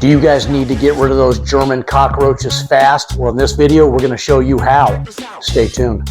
Do you guys need to get rid of those German cockroaches fast? Well, in this video, we're going to show you how. Stay tuned.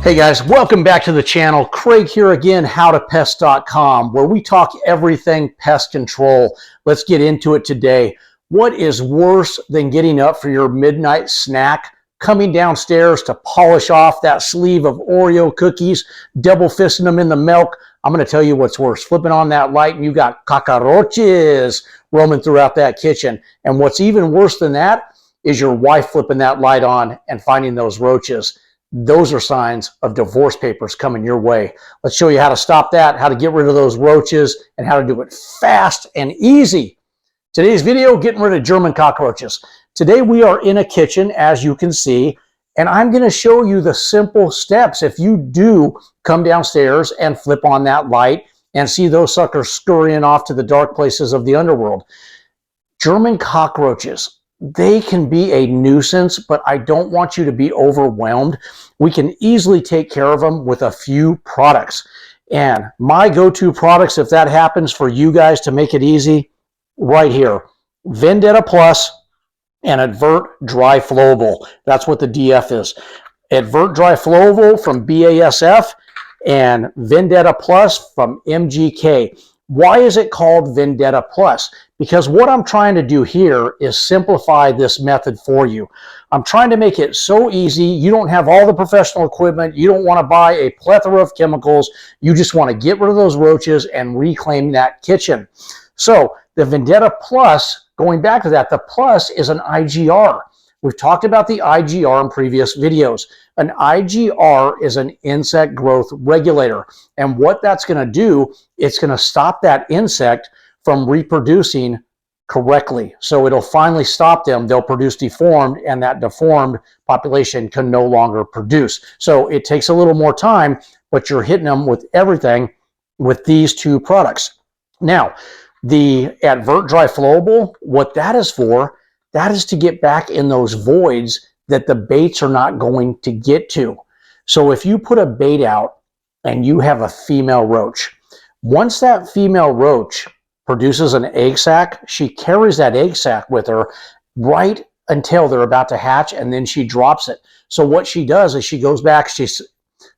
Hey guys, welcome back to the channel. Craig here again, howtopest.com, where we talk everything pest control. Let's get into it today. What is worse than getting up for your midnight snack, coming downstairs to polish off that sleeve of Oreo cookies, double fisting them in the milk? I'm going to tell you what's worse. Flipping on that light and you got cockroaches roaming throughout that kitchen. And what's even worse than that is your wife flipping that light on and finding those roaches. Those are signs of divorce papers coming your way. Let's show you how to stop that, how to get rid of those roaches, and how to do it fast and easy. Today's video, getting rid of German cockroaches. Today we are in a kitchen, as you can see, and I'm going to show you the simple steps. If you do come downstairs and flip on that light and see those suckers scurrying off to the dark places of the underworld, German cockroaches, they can be a nuisance, but I don't want you to be overwhelmed. We can easily take care of them with a few products. And my go-to products, if that happens for you guys to make it easy, right here, Vendetta Plus and Advert Dry Flowable. That's what the DF is. Advert Dry Flowable from BASF and Vendetta Plus from MGK. Why is it called Vendetta Plus? Because what I'm trying to do here is simplify this method for you. I'm trying to make it so easy. You don't have all the professional equipment. You don't want to buy a plethora of chemicals. You just want to get rid of those roaches and reclaim that kitchen. So the Vendetta Plus, going back to that, the Plus is an IGR. We've talked about the IGR in previous videos. An IGR is an insect growth regulator. And what that's going to do, it's going to stop that insect from reproducing correctly. So it'll finally stop them. They'll produce deformed, and that deformed population can no longer produce. So it takes a little more time, but you're hitting them with everything with these two products. Now, the Advert Dry Flowable, what that is for, that is to get back in those voids that the baits are not going to get to. So if you put a bait out and you have a female roach, once that female roach produces an egg sac, she carries that egg sac with her right until they're about to hatch, and then she drops it. So what she does is she goes back, she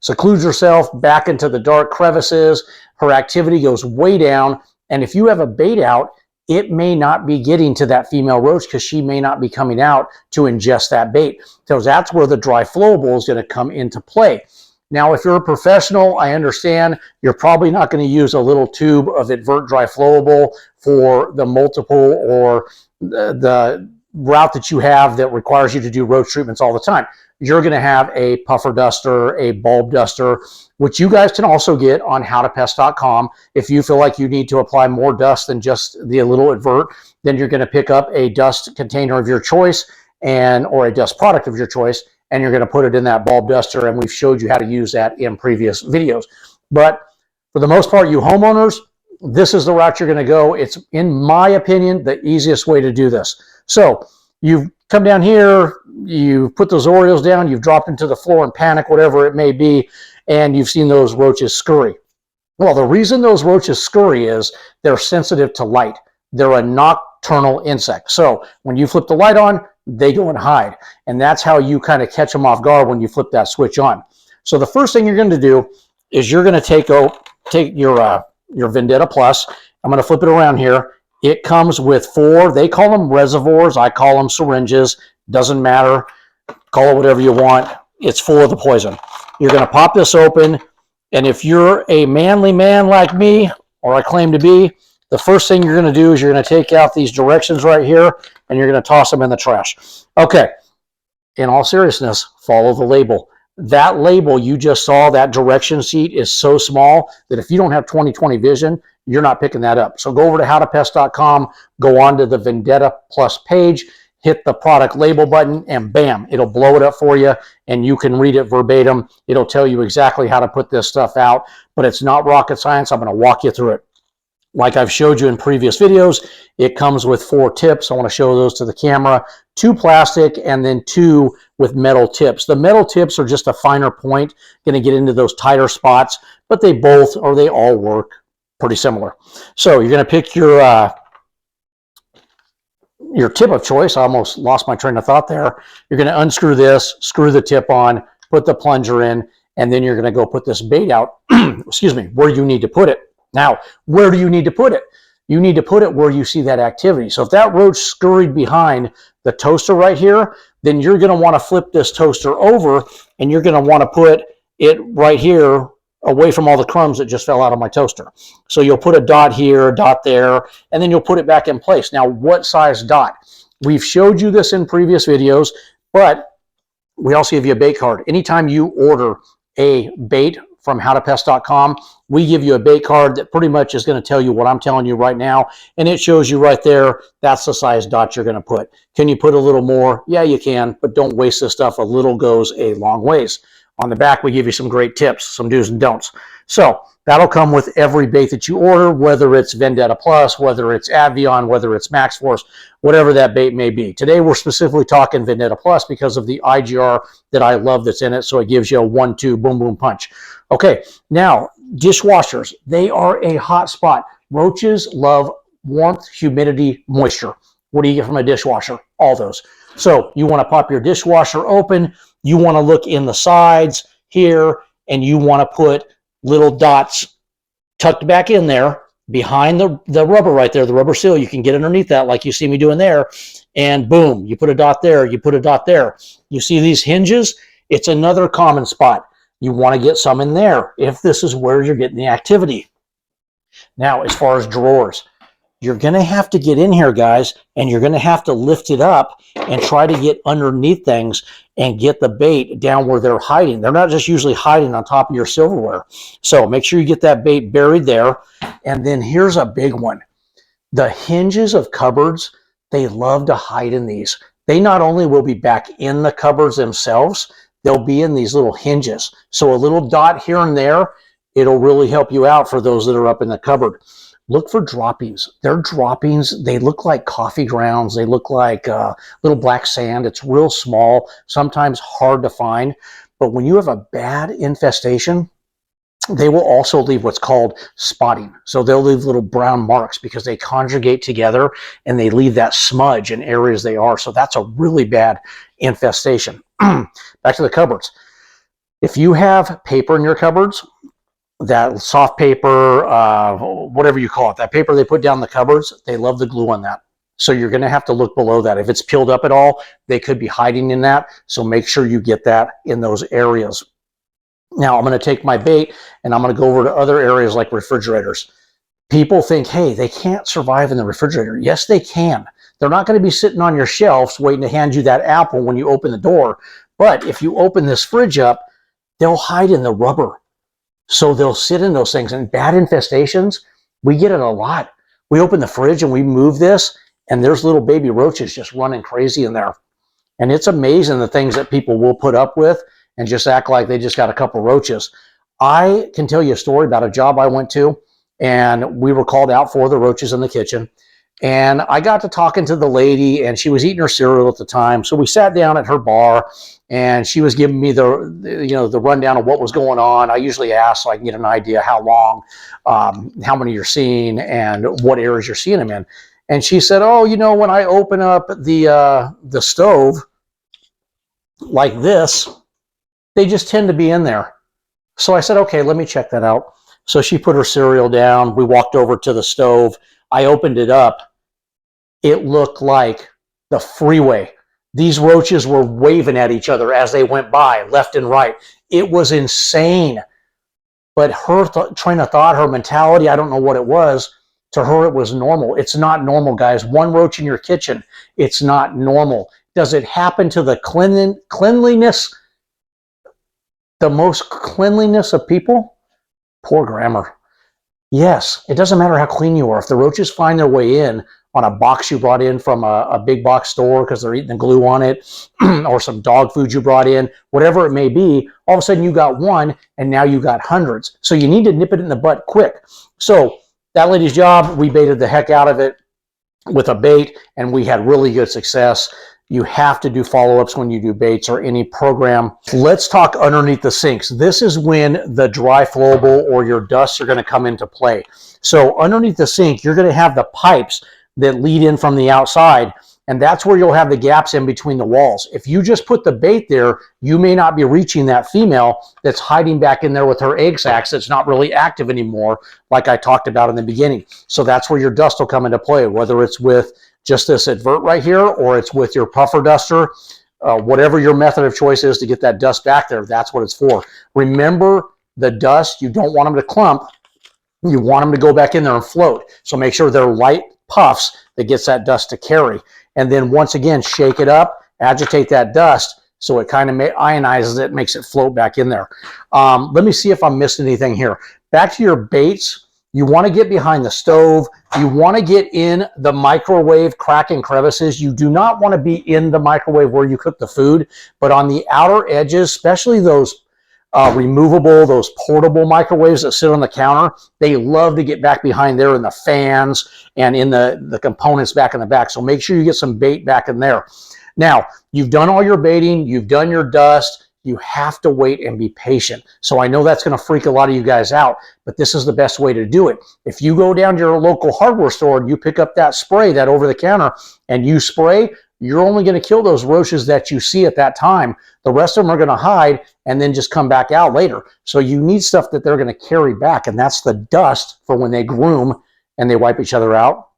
secludes herself back into the dark crevices, her activity goes way down, and if you have a bait out, it may not be getting to that female roach because she may not be coming out to ingest that bait. So that's where the dry flowable is going to come into play. Now, if you're a professional, I understand you're probably not going to use a little tube of Advert Dry Flowable for the multiple or the route that you have that requires you to do roach treatments all the time. You're going to have a puffer duster, a bulb duster, which you guys can also get on howtopest.com. If you feel like you need to apply more dust than just the little Advert, then you're going to pick up a dust container of your choice or a dust product of your choice, and you're going to put it in that bulb duster, and we've showed you how to use that in previous videos. But for the most part, you homeowners, this is the route you're going to go. It's, in my opinion, the easiest way to do this. So you've come down here, you put those Oreos down, you've dropped into the floor in panic, whatever it may be, and you've seen those roaches scurry. Well, the reason those roaches scurry is they're sensitive to light. They're a nocturnal insect. So when you flip the light on, they go and hide. And that's how you kind of catch them off guard when you flip that switch on. So the first thing you're going to do is you're going to take your Vendetta Plus. I'm going to flip it around here. It comes with 4, they call them reservoirs, I call them syringes, doesn't matter, call it whatever you want, it's full of the poison. You're going to pop this open, and if you're a manly man like me, or I claim to be, the first thing you're going to do is you're going to take out these directions right here, and you're going to toss them in the trash. Okay, in all seriousness, follow the label. That label you just saw, that direction sheet, is so small that if you don't have 20/20 vision, you're not picking that up. So go over to howtopest.com, go on to the Vendetta Plus page, hit the product label button, and bam, it'll blow it up for you, and you can read it verbatim. It'll tell you exactly how to put this stuff out, but it's not rocket science. I'm going to walk you through it. Like I've showed you in previous videos, it comes with 4 tips. I want to show those to the camera. 2 plastic and then 2 with metal tips. The metal tips are just a finer point, going to get into those tighter spots, but they both, or they all work pretty similar. So you're going to pick your tip of choice. I almost lost my train of thought there. You're going to unscrew this, screw the tip on, put the plunger in, and then you're going to go put this bait out, excuse me, where you need to put it. Now, where do you need to put it? You need to put it where you see that activity. So if that roach scurried behind the toaster right here, then you're going to want to flip this toaster over, and you're going to want to put it right here away from all the crumbs that just fell out of my toaster. So you'll put a dot here, a dot there, and then you'll put it back in place. Now, what size dot? We've showed you this in previous videos, but we also give you a bait card. Anytime you order a bait from howtopest.com, we give you a bait card that pretty much is going to tell you what I'm telling you right now, and it shows you right there, that's the size dot you're going to put. Can you put a little more? Yeah, you can, but don't waste this stuff. A little goes a long ways. On the back, we give you some great tips, some do's and don'ts. So that'll come with every bait that you order, whether it's Vendetta Plus, whether it's Avion, whether it's Max Force, whatever that bait may be. Today, we're specifically talking Vendetta Plus because of the IGR that I love that's in it, so it gives you a 1-2 boom, boom, punch. Okay, now, dishwashers, they are a hot spot. Roaches love warmth, humidity, moisture. What do you get from a dishwasher? All those. So you want to pop your dishwasher open, you want to look in the sides here, and you want to put little dots tucked back in there behind the rubber right there, the rubber seal. You can get underneath that like you see me doing there, and boom, you put a dot there, you put a dot there. You see these hinges? It's another common spot. You want to get some in there if this is where you're getting the activity. Now, as far as drawers, you're going to have to get in here, guys, and you're going to have to lift it up and try to get underneath things and get the bait down where they're hiding. They're not just usually hiding on top of your silverware. So make sure you get that bait buried there. And then here's a big one. The hinges of cupboards, they love to hide in these. They not only will be back in the cupboards themselves, they'll be in these little hinges. So a little dot here and there, it'll really help you out for those that are up in the cupboard. Look for droppings. They're droppings. They look like coffee grounds. They look like little black sand. It's real small, sometimes hard to find. But when you have a bad infestation, they will also leave what's called spotting. So they'll leave little brown marks because they conjugate together and they leave that smudge in areas they are. So that's a really bad infestation. Back to the cupboards. If you have paper in your cupboards, that soft paper, whatever you call it, that paper they put down the cupboards, they love the glue on that. So you're going to have to look below that. If it's peeled up at all, they could be hiding in that. So make sure you get that in those areas. Now I'm going to take my bait and I'm going to go over to other areas like refrigerators. People think, hey, they can't survive in the refrigerator. Yes, they can. They're not going to be sitting on your shelves waiting to hand you that apple when you open the door. But if you open this fridge up, they'll hide in the rubber. So they'll sit in those things. And bad infestations, we get it a lot. We open the fridge and we move this, and there's little baby roaches just running crazy in there. And it's amazing the things that people will put up with and just act like they just got a couple roaches. I can tell you a story about a job I went to, and we were called out for the roaches in the kitchen. And I got to talking to the lady, and she was eating her cereal at the time. So we sat down at her bar, and she was giving me the rundown of what was going on. I usually ask so I can get an idea how long, how many you're seeing, and what areas you're seeing them in. And she said, oh, when I open up the stove like this, they just tend to be in there. So I said, okay, let me check that out. So she put her cereal down. We walked over to the stove. I opened it up. It looked like the freeway. These roaches were waving at each other as they went by, left and right. It was insane. But her train of thought, her mentality, I don't know what it was. To her, it was normal. It's not normal, guys. One roach in your kitchen, it's not normal. Does it happen to the cleanliness, the most cleanliness of people? Poor grammar. Yes, it doesn't matter how clean you are. If the roaches find their way in on a box you brought in from a big box store because they're eating the glue on it, or some dog food you brought in, whatever it may be, all of a sudden you got one and now you got hundreds. So you need to nip it in the butt quick. So that lady's job, we baited the heck out of it with a bait, and we had really good success. You have to do follow-ups when you do baits or any program. Let's talk underneath the sinks. This is when the dry flowable or your dusts are going to come into play. So underneath the sink, you're going to have the pipes that lead in from the outside, and that's where you'll have the gaps in between the walls. If you just put the bait there, you may not be reaching that female that's hiding back in there with her egg sacs that's not really active anymore, like I talked about in the beginning. So that's where your dust will come into play, whether it's with just this advert right here or it's with your puffer duster. Whatever your method of choice is to get that dust back there, that's what it's for. Remember, the dust, you don't want them to clump. You want them to go back in there and float. So make sure they're light puffs that gets that dust to carry. And then once again, shake it up, agitate that dust so it kind of ionizes it, makes it float back in there. Let me see if I'm missing anything here. Back to your baits, you want to get behind the stove. You want to get in the microwave crack and crevices. You do not want to be in the microwave where you cook the food, but on the outer edges, especially those removable, those portable microwaves that sit on the counter, they love to get back behind there in the fans and in the components back in the back. So make sure you get some bait back in there. Now, you've done all your baiting, you've done your dust, you have to wait and be patient. So I know that's going to freak a lot of you guys out, but this is the best way to do it. If you go down to your local hardware store and you pick up that spray, that over the counter, and you spray, you're only going to kill those roaches that you see at that time. The rest of them are going to hide and then just come back out later. So you need stuff that they're going to carry back, and that's the dust for when they groom and they wipe each other out.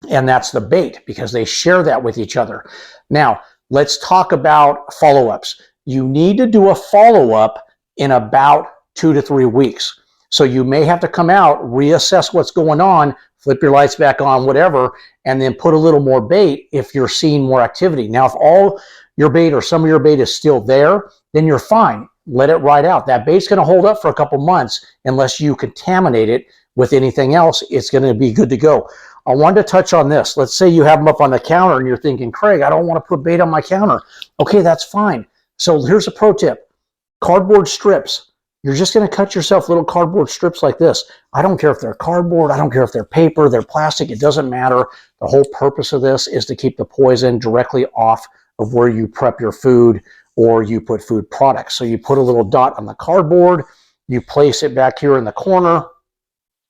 And that's the bait because they share that with each other. Now, let's talk about follow-ups. You need to do a follow-up in about 2 to 3 weeks. So you may have to come out, reassess what's going on, flip your lights back on, whatever, and then put a little more bait if you're seeing more activity. Now, if all your bait or some of your bait is still there, then you're fine. Let it ride out. That bait's going to hold up for a couple months unless you contaminate it with anything else. It's going to be good to go. I wanted to touch on this. Let's say you have them up on the counter and you're thinking, Craig, I don't want to put bait on my counter. Okay, that's fine. So here's a pro tip. Cardboard strips. You're just going to cut yourself little cardboard strips like this. I don't care if they're cardboard. I don't care if they're paper, they're plastic. It doesn't matter. The whole purpose of this is to keep the poison directly off of where you prep your food or you put food products. So you put a little dot on the cardboard. You place it back here in the corner.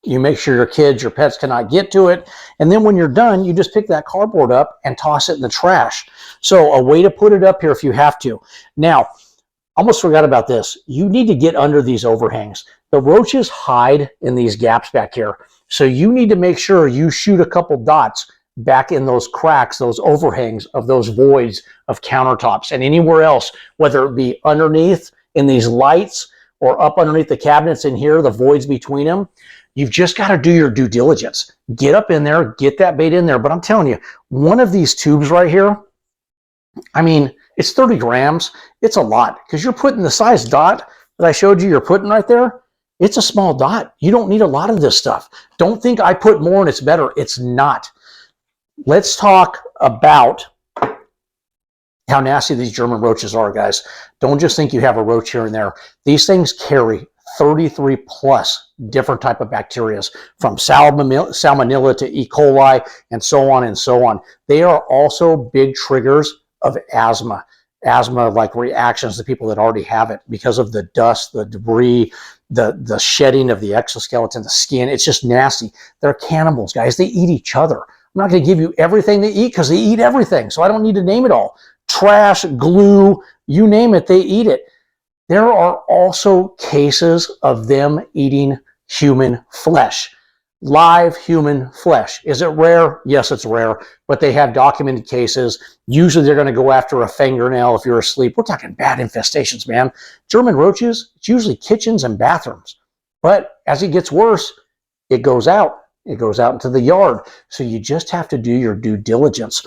You make sure your kids, your pets cannot get to it. And then when you're done, you just pick that cardboard up and toss it in the trash. So a way to put it up here if you have to. Now, almost forgot about this. You need to get under these overhangs. The roaches hide in these gaps back here. So you need to make sure you shoot a couple dots back in those cracks, those overhangs of those voids of countertops and anywhere else, whether it be underneath in these lights or up underneath the cabinets in here, the voids between them. You've just got to do your due diligence. Get up in there, get that bait in there. But I'm telling you, one of these tubes right here, I mean, it's 30 grams. It's a lot because you're putting the size dot that I showed you you're putting right there. It's a small dot. You don't need a lot of this stuff. Don't think I put more and it's better. It's not. Let's talk about how nasty these German roaches are, guys. Don't just think you have a roach here and there. These things carry 33 plus different type of bacteria, from salmonella to E. coli and so on and so on. They are also big triggers of asthma-like reactions to people that already have it because of the dust, the debris, the shedding of the exoskeleton, the skin. It's just nasty. They're cannibals, guys. They eat each other. I'm not going to give you everything they eat because they eat everything, so I don't need to name it all. Trash, glue, you name it, they eat it. There are also cases of them eating human flesh, live human flesh. Is it rare? Yes, it's rare, but they have documented cases. Usually they're going to go after a fingernail if you're asleep. We're talking bad infestations, man. German roaches, it's usually kitchens and bathrooms. But as it gets worse, it goes out. It goes out into the yard. So you just have to do your due diligence.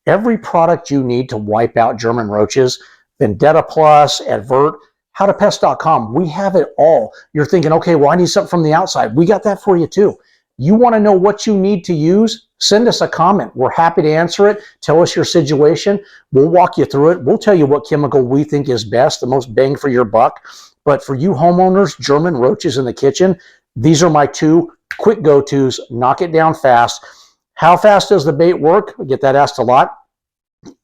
Every product you need to wipe out German roaches, Vendetta Plus, Advert, howtopest.com. We have it all. You're thinking, okay, well, I need something from the outside. We got that for you too. You want to know what you need to use? Send us a comment. We're happy to answer it. Tell us your situation. We'll walk you through it. We'll tell you what chemical we think is best, the most bang for your buck. But for you homeowners, German roaches in the kitchen, these are my two quick go-tos, knock it down fast. How fast does the bait work? I get that asked a lot.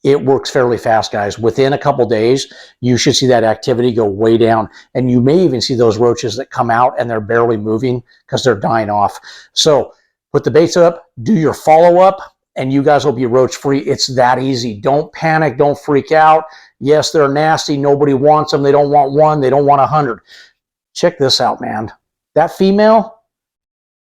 It works fairly fast, guys. Within a couple days, you should see that activity go way down. And you may even see those roaches that come out and they're barely moving because they're dying off. So put the baits up, do your follow-up, and you guys will be roach free. It's that easy. Don't panic. Don't freak out. Yes, they're nasty. Nobody wants them. They don't want one. They don't want 100. Check this out, man. That female,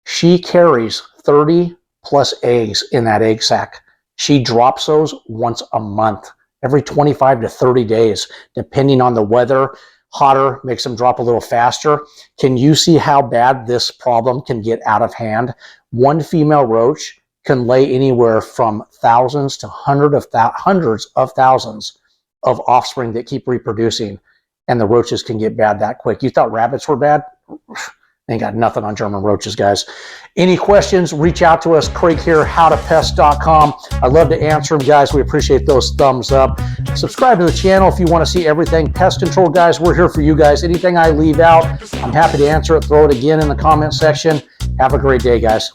she carries 30 plus eggs in that egg sac. She drops those once a month, every 25 to 30 days, depending on the weather. Hotter makes them drop a little faster. Can you see how bad this problem can get out of hand? One female roach can lay anywhere from thousands to hundreds of thousands of offspring that keep reproducing, and the roaches can get bad that quick. You thought rabbits were bad? Ain't got nothing on German roaches, guys. Any questions, reach out to us. Craig here, howtopest.com. I'd love to answer them, guys. We appreciate those thumbs up. Subscribe to the channel if you want to see everything pest control, guys. We're here for you guys. Anything I leave out, I'm happy to answer it. Throw it again in the comment section. Have a great day, guys.